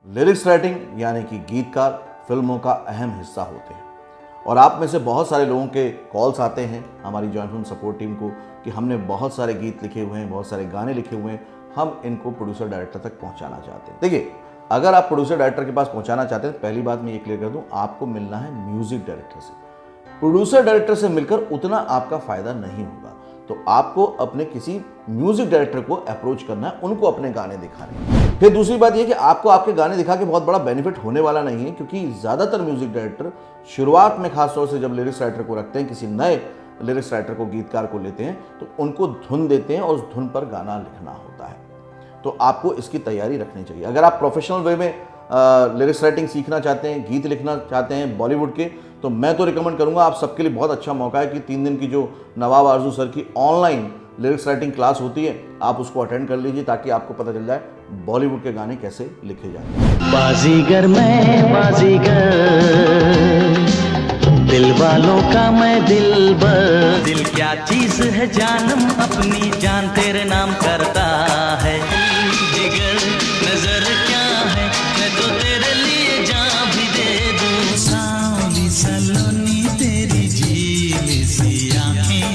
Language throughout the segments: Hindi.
लिरिक्स राइटिंग यानी कि गीतकार फिल्मों का अहम हिस्सा होते हैं और आप में से बहुत सारे लोगों के कॉल्स आते हैं हमारी जॉइंट फिल्म सपोर्ट टीम को कि हमने बहुत सारे गीत लिखे हुए हैं, बहुत सारे गाने लिखे हुए हैं, हम इनको प्रोड्यूसर डायरेक्टर तक पहुंचाना चाहते हैं। देखिए, अगर आप प्रोड्यूसर डायरेक्टर के पास पहुंचाना चाहते हैं, पहली बात मैं ये क्लियर कर दूं, आपको मिलना है म्यूजिक डायरेक्टर से। प्रोड्यूसर डायरेक्टर से मिलकर उतना आपका फायदा नहीं होगा, तो आपको अपने किसी म्यूजिक डायरेक्टर को अप्रोच करना है, उनको अपने गाने दिखाने हैं। फिर दूसरी बात यह कि आपको आपके गाने दिखा के बहुत बड़ा बेनिफिट होने वाला नहीं है, क्योंकि ज़्यादातर म्यूजिक डायरेक्टर शुरुआत में खासतौर से जब लिरिक्स राइटर को रखते हैं, किसी नए लिरिक्स राइटर को, गीतकार को लेते हैं, तो उनको धुन देते हैं और उस धुन पर गाना लिखना होता है। तो आपको इसकी तैयारी रखनी चाहिए। अगर आप प्रोफेशनल वे में लिरिक्स राइटिंग सीखना चाहते हैं, गीत लिखना चाहते हैं बॉलीवुड के, तो मैं तो रिकमेंड करूंगा, आप सबके लिए बहुत अच्छा मौका है कि 3 दिन की जो नवाब आरजू सर की ऑनलाइन लिरिक्स राइटिंग क्लास होती है, आप उसको अटेंड कर लीजिए, ताकि आपको पता चल जाए बॉलीवुड के गाने कैसे लिखे जाते हैं। बाजीगर मैं बाजीगर, दिल वालों का मैं दिलबर। दिल क्या चीज है जानम, अपनी जान तेरे नाम करता है। जिगर नजर क्या है, मैं तो तेरे लिए जान भी दे दूं। सावली सलोनी तेरी झील सी आंखें,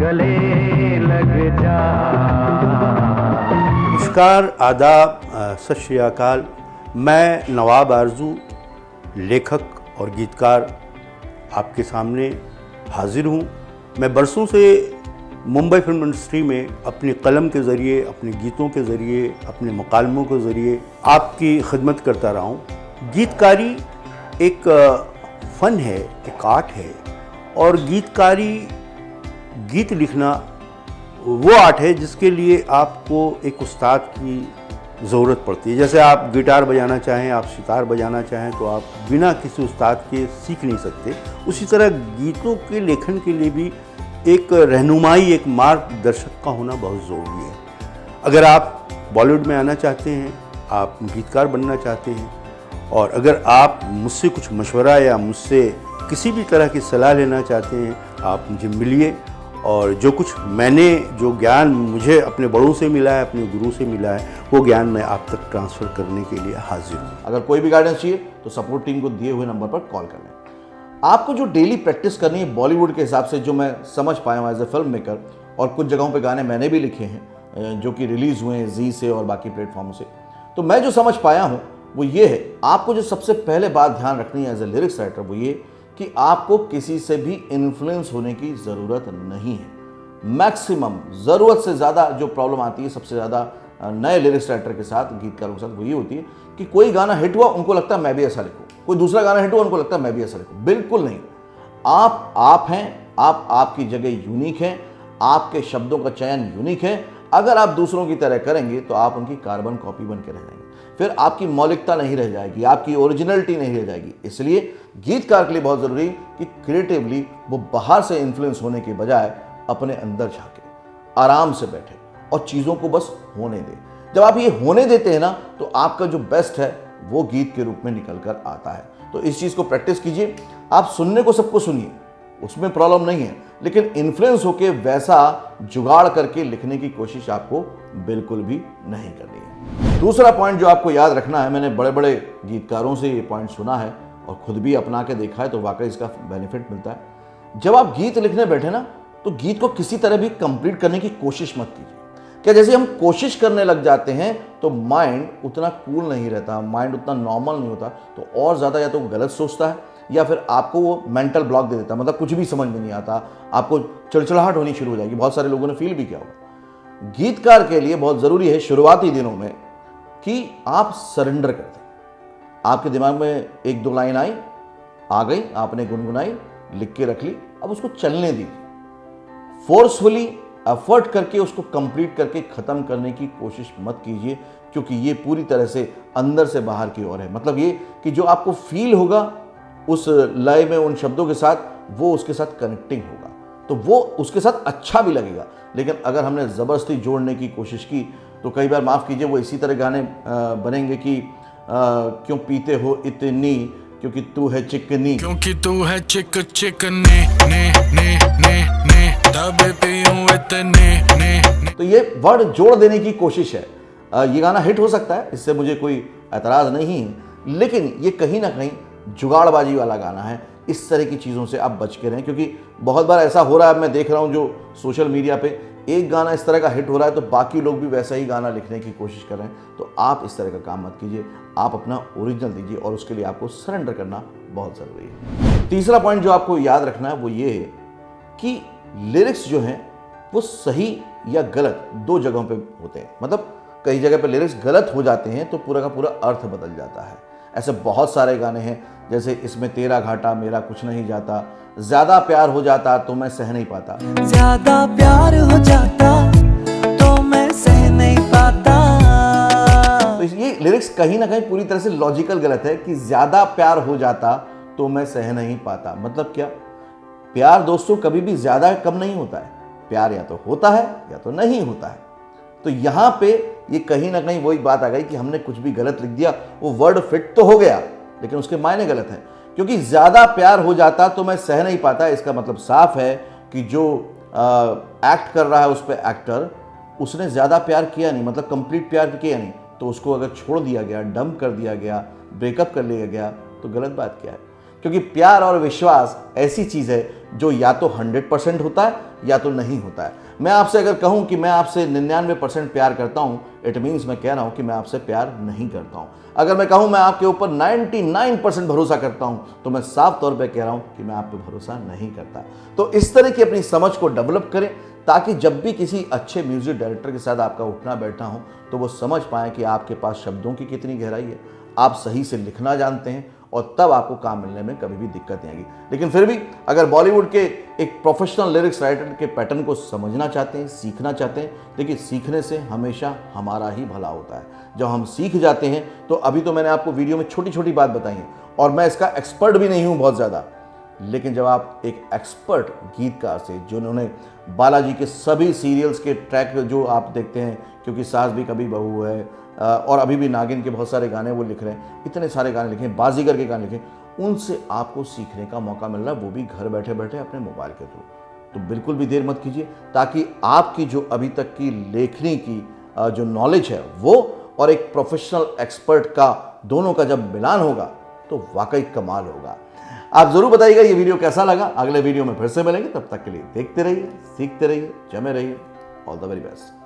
गले लग जा। नमस्कार, आदाब, सत श्री अकाल। मैं नवाब आरजू, लेखक और गीतकार, आपके सामने हाजिर हूँ। मैं बरसों से मुंबई फिल्म इंडस्ट्री में अपनी कलम के ज़रिए, अपने गीतों के ज़रिए, अपने मुकालमों के ज़रिए आपकी खिदमत करता रहा हूँ। गीतकारी एक फ़न है, एक आर्ट है, और गीत लिखना वो आर्ट है जिसके लिए आपको एक उस्ताद की ज़रूरत पड़ती है। जैसे आप गिटार बजाना चाहें, आप सितार बजाना चाहें, तो आप बिना किसी उस्ताद के सीख नहीं सकते। उसी तरह गीतों के लेखन के लिए भी एक रहनुमाई, एक मार्गदर्शक का होना बहुत ज़रूरी है। अगर आप बॉलीवुड में आना चाहते हैं, आप गीतकार बनना चाहते हैं, और अगर आप मुझसे कुछ मशवरा या मुझसे किसी भी तरह की सलाह लेना चाहते हैं, आप मुझे मिलिए, और जो ज्ञान मुझे अपने बड़ों से मिला है, अपने गुरु से मिला है, वो ज्ञान मैं आप तक ट्रांसफ़र करने के लिए हाजिर हूँ। अगर कोई भी गाइडेंस चाहिए तो सपोर्ट टीम को दिए हुए नंबर पर कॉल कर लें। आपको जो डेली प्रैक्टिस करनी है बॉलीवुड के हिसाब से, जो मैं समझ पाया हूँ एज ए फिल्म मेकर, और कुछ जगहों पे गाने मैंने भी लिखे हैं जो कि रिलीज़ हुए हैं जी से और बाकी प्लेटफॉर्मों से, तो मैं जो समझ पाया हूँ वो ये है, आपको जो सबसे पहले बात ध्यान रखनी है एज ए लिरिक्स राइटर, वो ये कि आपको किसी से भी इन्फ्लुएंस होने की ज़रूरत नहीं है। मैक्सिमम ज़रूरत से ज़्यादा जो प्रॉब्लम आती है सबसे ज़्यादा नए लिरिक्स राइटर के साथ, गीतकारों के साथ, वो ये होती है कि कोई गाना हिट हुआ, उनको लगता है मैं भी ऐसा लिखूँ, कोई दूसरा गाना हिट हुआ, उनको लगता है मैं भी ऐसा लिखूँ। बिल्कुल नहीं। आप हैं, आपकी जगह यूनिक हैं, आपके शब्दों का चयन यूनिक है। अगर आप दूसरों की तरह करेंगे तो आप उनकी कार्बन कॉपी बन के रह जाएंगे, फिर आपकी मौलिकता नहीं रह जाएगी, आपकी ओरिजिनलिटी नहीं रह जाएगी। इसलिए गीतकार के लिए बहुत ज़रूरी है कि क्रिएटिवली वो बाहर से इन्फ्लुएंस होने के बजाय अपने अंदर झांके, आराम से बैठे और चीज़ों को बस होने दे। जब आप ये होने देते हैं ना, तो आपका जो बेस्ट है वो गीत के रूप में निकल कर आता है। तो इस चीज़ को प्रैक्टिस कीजिए। आप सुनने को सबको सुनिए, उसमें प्रॉब्लम नहीं है, लेकिन इन्फ्लुएंस होकर वैसा जुगाड़ करके लिखने की कोशिश आपको बिल्कुल भी नहीं करनी है। दूसरा पॉइंट जो आपको याद रखना है, मैंने बड़े बड़े गीतकारों से ये पॉइंट सुना है और खुद भी अपना के देखा है, तो वाकई इसका बेनिफिट मिलता है। जब आप गीत लिखने बैठे ना, तो गीत को किसी तरह भी कंप्लीट करने की कोशिश मत कीजिए। क्या जैसे हम कोशिश करने लग जाते हैं तो माइंड उतना कूल नहीं रहता, माइंड उतना नॉर्मल नहीं होता, तो और ज़्यादा या तो गलत सोचता है या फिर आपको वो मेंटल ब्लॉक दे देता है, मतलब कुछ भी समझ में नहीं आता, आपको चिड़चिड़ाहट होनी शुरू हो जाएगी। बहुत सारे लोगों ने फील भी किया होगा। गीतकार के लिए बहुत ज़रूरी है शुरुआती दिनों में कि आप सरेंडर कर दें। आपके दिमाग में 1-2 लाइन आई, आ गई, आपने गुनगुनाई, लिख के रख ली, अब उसको चलने दीजिए। फोर्सफुली एफर्ट करके उसको कंप्लीट करके ख़त्म करने की कोशिश मत कीजिए, क्योंकि ये पूरी तरह से अंदर से बाहर की ओर है। मतलब ये कि जो आपको फील होगा उस लय में, उन शब्दों के साथ, वो उसके साथ कनेक्टिंग होगा, तो वो उसके साथ अच्छा भी लगेगा। लेकिन अगर हमने ज़बरदस्ती जोड़ने की कोशिश की तो कई बार, माफ़ कीजिए, वो इसी तरह गाने बनेंगे कि क्यों पीते हो इतनी, क्योंकि तू है चिकनी, क्योंकि तू है चिकने ने ये वर्ड जोड़ देने की कोशिश है। ये गाना हिट हो सकता है, इससे मुझे कोई एतराज़ नहीं है, लेकिन ये कहीं ना कहीं जुगाड़बाजी वाला गाना है। इस तरह की चीज़ों से आप बच के रहें, क्योंकि बहुत बार ऐसा हो रहा है, मैं देख रहा हूँ जो सोशल मीडिया पे एक गाना इस तरह का हिट हो रहा है तो बाकी लोग भी वैसा ही गाना लिखने की कोशिश कर रहे हैं। तो आप इस तरह का काम मत कीजिए, आप अपना ओरिजिनल दीजिए और उसके लिए आपको सरेंडर करना बहुत ज़रूरी है। तीसरा पॉइंट जो आपको याद रखना है वो ये है कि लिरिक्स जो हैं वो सही या गलत दो जगहों पे होते हैं। मतलब कई जगह पे लिरिक्स गलत हो जाते हैं तो पूरा का पूरा अर्थ बदल जाता है। ऐसे बहुत सारे गाने हैं, जैसे इसमें तेरा घाटा मेरा कुछ नहीं जाता, ज़्यादा प्यार हो जाता तो मैं सह नहीं पाता, ज्यादा प्यार हो जाता तो मैं सह नहीं पाता। तो ये लिरिक्स कहीं ना कहीं पूरी तरह से लॉजिकल गलत है कि ज़्यादा प्यार हो जाता तो मैं सह नहीं पाता। मतलब क्या? प्यार दोस्तों कभी भी ज़्यादा कम नहीं होता है, प्यार या तो होता है या तो नहीं होता है। तो यहाँ पे ये कहीं ना कहीं वही बात आ गई कि हमने कुछ भी गलत लिख दिया, वो वर्ड फिट तो हो गया लेकिन उसके मायने गलत हैं। क्योंकि ज़्यादा प्यार हो जाता तो मैं सह नहीं पाता, इसका मतलब साफ है कि जो एक्ट कर रहा है उस पर एक्टर, उसने ज़्यादा प्यार किया नहीं, मतलब कंप्लीट प्यार किया नहीं। तो उसको अगर छोड़ दिया गया, डंप कर दिया गया, ब्रेकअप कर लिया गया तो गलत बात क्या है? क्योंकि प्यार और विश्वास ऐसी चीज़ है जो या तो 100% होता है या तो नहीं होता है। मैं आपसे अगर कहूँ कि मैं आपसे 99% प्यार करता हूँ, इट मीन्स मैं कह रहा हूँ कि मैं आपसे प्यार नहीं करता हूँ। अगर मैं कहूँ मैं आपके ऊपर 99% भरोसा करता हूँ तो मैं साफ तौर पे कह रहा हूँ कि मैं आप पे भरोसा नहीं करता। तो इस तरह की अपनी समझ को डेवलप करें ताकि जब भी किसी अच्छे म्यूजिक डायरेक्टर के साथ आपका उठना बैठना हो तो वो समझ पाएँ कि आपके पास शब्दों की कितनी गहराई है, आप सही से लिखना जानते हैं, और तब आपको काम मिलने में कभी भी दिक्कत नहीं आएगी। लेकिन फिर भी अगर बॉलीवुड के एक प्रोफेशनल लिरिक्स राइटर के पैटर्न को समझना चाहते हैं, सीखना चाहते हैं, देखिए सीखने से हमेशा हमारा ही भला होता है। जब हम सीख जाते हैं तो अभी तो मैंने आपको वीडियो में छोटी छोटी बात बताई है और मैं इसका एक्सपर्ट भी नहीं हूँ बहुत ज़्यादा, लेकिन जब आप एक एक्सपर्ट गीतकार से, जिन्होंने बालाजी के सभी सीरियल्स के ट्रैक जो आप देखते हैं, क्योंकि सास भी कभी बहू है और अभी भी नागिन के बहुत सारे गाने वो लिख रहे हैं, इतने सारे गाने लिखे, बाजीगर के गाने लिखे, उनसे आपको सीखने का मौका मिल रहा है, वो भी घर बैठे बैठे अपने मोबाइल के थ्रू। तो बिल्कुल भी देर मत कीजिए ताकि आपकी जो अभी तक की लेखनी की जो नॉलेज है वो और एक प्रोफेशनल एक्सपर्ट का दोनों का जब मिलान होगा तो वाकई कमाल होगा। आप जरूर बताइएगा ये वीडियो कैसा लगा। अगले वीडियो में फिर से मिलेंगे, तब तक के लिए देखते रहिए, सीखते रहिए, जमे रहिए। All the very best.